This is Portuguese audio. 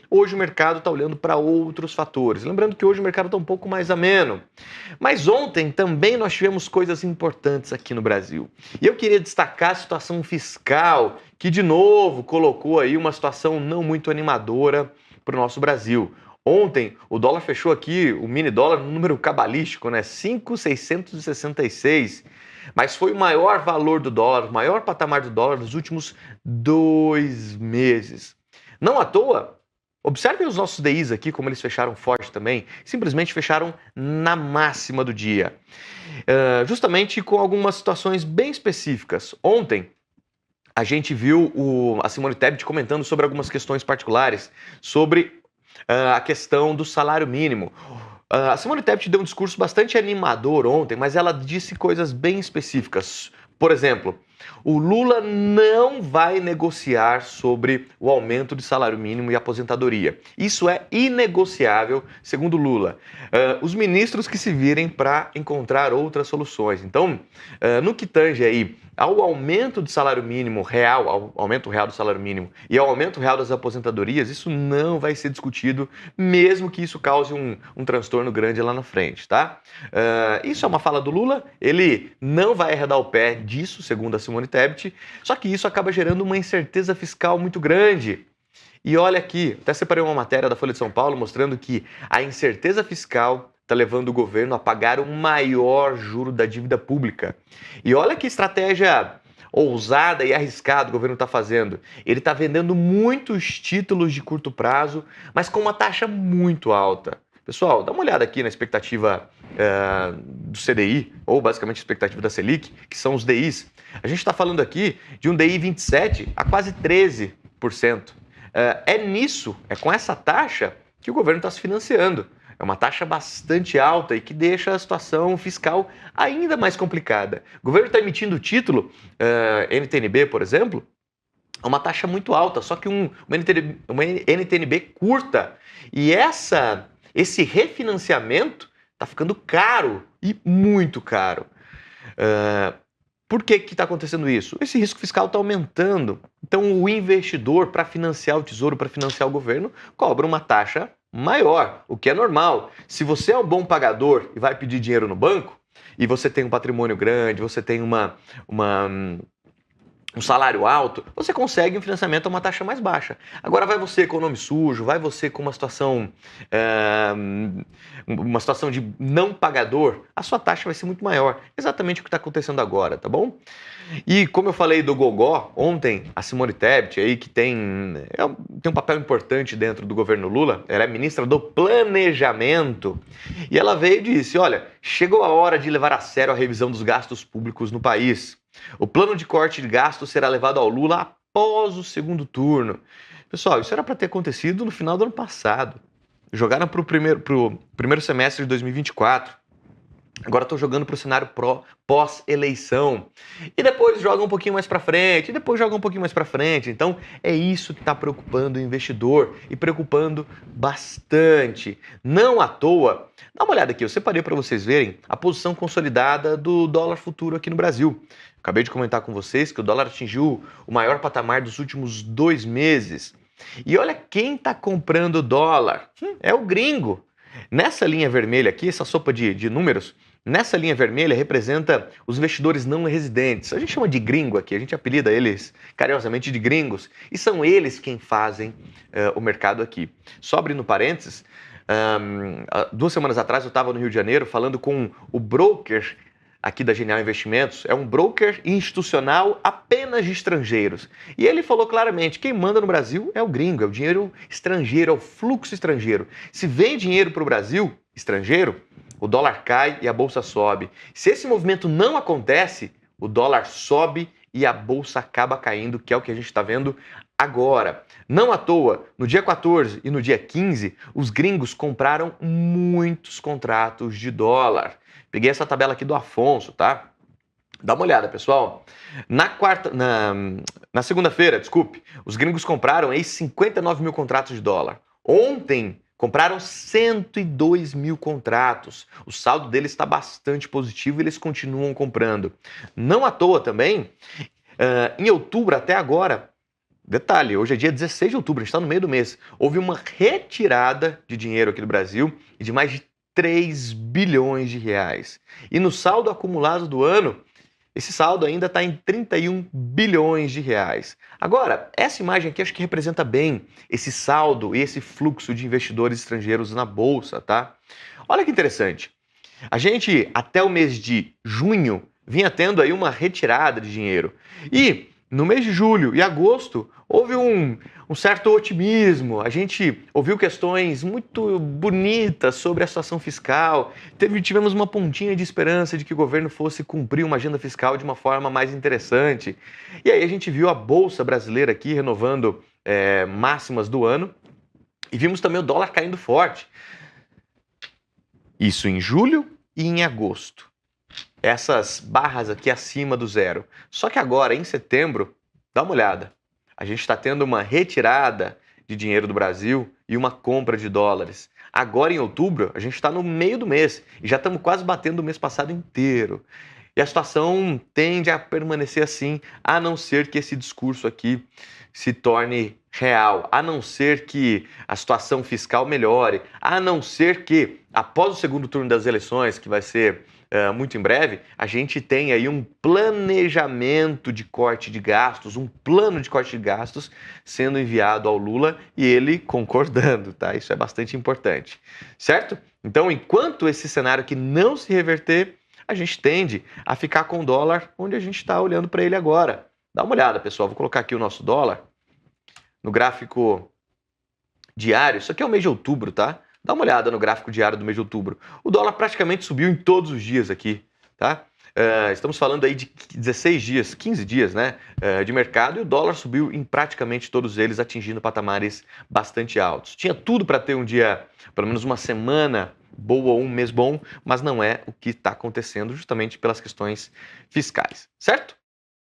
Hoje o mercado está olhando para outros fatores. Lembrando que hoje o mercado está um pouco mais ameno. Mas ontem também nós tivemos coisas importantes aqui no Brasil. E eu queria destacar a situação fiscal, que de novo colocou aí uma situação não muito animadora para o nosso Brasil. Ontem o dólar fechou aqui, o mini dólar, no número cabalístico, né? 5,666. Mas foi o maior valor do dólar, o maior patamar do dólar nos últimos 2 meses. Não à toa, observem os nossos DIs aqui, como eles fecharam forte também, simplesmente fecharam na máxima do dia. Justamente com algumas situações bem específicas. Ontem, a gente viu a Simone Tebet comentando sobre algumas questões particulares, sobre a questão do salário mínimo. A Simone Tebet deu um discurso bastante animador ontem, mas ela disse coisas bem específicas. Por exemplo, o Lula não vai negociar sobre o aumento de salário mínimo e aposentadoria. Isso é inegociável, segundo Lula. Os ministros que se virem para encontrar outras soluções. Então, no que tange aí ao aumento do salário mínimo real, ao aumento real do salário mínimo e ao aumento real das aposentadorias, isso não vai ser discutido, mesmo que isso cause um transtorno grande lá na frente, tá? Isso é uma fala do Lula, ele não vai arredar o pé disso, segundo a Simone Tebet, só que isso acaba gerando uma incerteza fiscal muito grande. E olha aqui, até separei uma matéria da Folha de São Paulo mostrando que a incerteza fiscal está levando o governo a pagar o maior juro da dívida pública. E olha que estratégia ousada e arriscada o governo está fazendo. Ele está vendendo muitos títulos de curto prazo, mas com uma taxa muito alta. Pessoal, dá uma olhada aqui na expectativa do CDI, ou basicamente a expectativa da Selic, que são os DIs. A gente está falando aqui de um DI 27 a quase 13%. É com essa taxa que o governo está se financiando. É uma taxa bastante alta e que deixa a situação fiscal ainda mais complicada. O governo está emitindo título, NTNB, por exemplo, a uma taxa muito alta, só que uma NTNB curta. E esse refinanciamento está ficando caro e muito caro. Por que está acontecendo isso? Esse risco fiscal está aumentando. Então, o investidor, para financiar o tesouro, para financiar o governo, cobra uma taxa maior, o que é normal. Se você é um bom pagador e vai pedir dinheiro no banco, e você tem um patrimônio grande, você tem um salário alto, você consegue um financiamento a uma taxa mais baixa. Agora vai você com o nome sujo, vai você com uma situação de não pagador, a sua taxa vai ser muito maior. Exatamente o que está acontecendo agora, tá bom? E como eu falei do Gogó, ontem a Simone Tebet, aí, que tem um papel importante dentro do governo Lula, ela é ministra do Planejamento, e ela veio e disse, olha, chegou a hora de levar a sério a revisão dos gastos públicos no país. O plano de corte de gastos será levado ao Lula após o segundo turno. Pessoal, isso era para ter acontecido no final do ano passado. Jogaram para o primeiro semestre de 2024. Agora estão jogando para o cenário pós-eleição. E depois jogam um pouquinho mais para frente, e depois jogam um pouquinho mais para frente. Então, é isso que está preocupando o investidor e preocupando bastante. Não à toa, dá uma olhada aqui, eu separei para vocês verem a posição consolidada do dólar futuro aqui no Brasil. Acabei de comentar com vocês que o dólar atingiu o maior patamar dos últimos 2 meses. E olha quem está comprando dólar. É o gringo. Nessa linha vermelha aqui, essa sopa de números, nessa linha vermelha representa os investidores não residentes. A gente chama de gringo aqui, a gente apelida eles carinhosamente de gringos, e são eles quem fazem o mercado aqui. Só abrindo parênteses, 2 semanas atrás eu estava no Rio de Janeiro falando com o broker aqui da Genial Investimentos, é um broker institucional apenas de estrangeiros. E ele falou claramente, quem manda no Brasil é o gringo, é o dinheiro estrangeiro, é o fluxo estrangeiro. Se vem dinheiro para o Brasil, estrangeiro, o dólar cai e a bolsa sobe. Se esse movimento não acontece, o dólar sobe e a bolsa acaba caindo, que é o que a gente está vendo agora. Não à toa, no dia 14 e no dia 15, os gringos compraram muitos contratos de dólar. Peguei essa tabela aqui do Afonso, tá? Dá uma olhada, pessoal. Na segunda-feira, desculpe, os gringos compraram aí 59 mil contratos de dólar. Ontem, compraram 102 mil contratos. O saldo deles está bastante positivo e eles continuam comprando. Não à toa também, em outubro até agora, Detalhe, hoje é dia 16 de outubro, a gente está no meio do mês. Houve uma retirada de dinheiro aqui do Brasil de mais de 3 bilhões de reais. E no saldo acumulado do ano, esse saldo ainda está em 31 bilhões de reais. Agora, essa imagem aqui acho que representa bem esse saldo e esse fluxo de investidores estrangeiros na Bolsa, tá? Olha que interessante. A gente, até o mês de junho, vinha tendo aí uma retirada de dinheiro. E no mês de julho e agosto, houve um certo otimismo. A gente ouviu questões muito bonitas sobre a situação fiscal. Tivemos uma pontinha de esperança de que o governo fosse cumprir uma agenda fiscal de uma forma mais interessante. E aí a gente viu a Bolsa Brasileira aqui renovando máximas do ano. E vimos também o dólar caindo forte. Isso em julho e em agosto. Essas barras aqui acima do zero. Só que agora, em setembro, dá uma olhada. A gente está tendo uma retirada de dinheiro do Brasil e uma compra de dólares. Agora, em outubro, a gente está no meio do mês e já estamos quase batendo o mês passado inteiro. E a situação tende a permanecer assim, a não ser que esse discurso aqui se torne real, a não ser que a situação fiscal melhore, a não ser que, após o segundo turno das eleições, que vai ser muito em breve, a gente tenha aí um planejamento de corte de gastos, um plano de corte de gastos sendo enviado ao Lula e ele concordando, tá? Isso é bastante importante, certo? Então, enquanto esse cenário aqui não se reverter, a gente tende a ficar com o dólar onde a gente está olhando para ele agora. Dá uma olhada, pessoal. Vou colocar aqui o nosso dólar no gráfico diário. Isso aqui é o mês de outubro, tá? Dá uma olhada no gráfico diário do mês de outubro. O dólar praticamente subiu em todos os dias aqui, tá? Estamos falando aí de 16 dias, 15 dias, né, de mercado, e o dólar subiu em praticamente todos eles, atingindo patamares bastante altos. Tinha tudo para ter um dia, pelo menos uma semana boa ou um mês bom, mas não é o que está acontecendo justamente pelas questões fiscais, certo?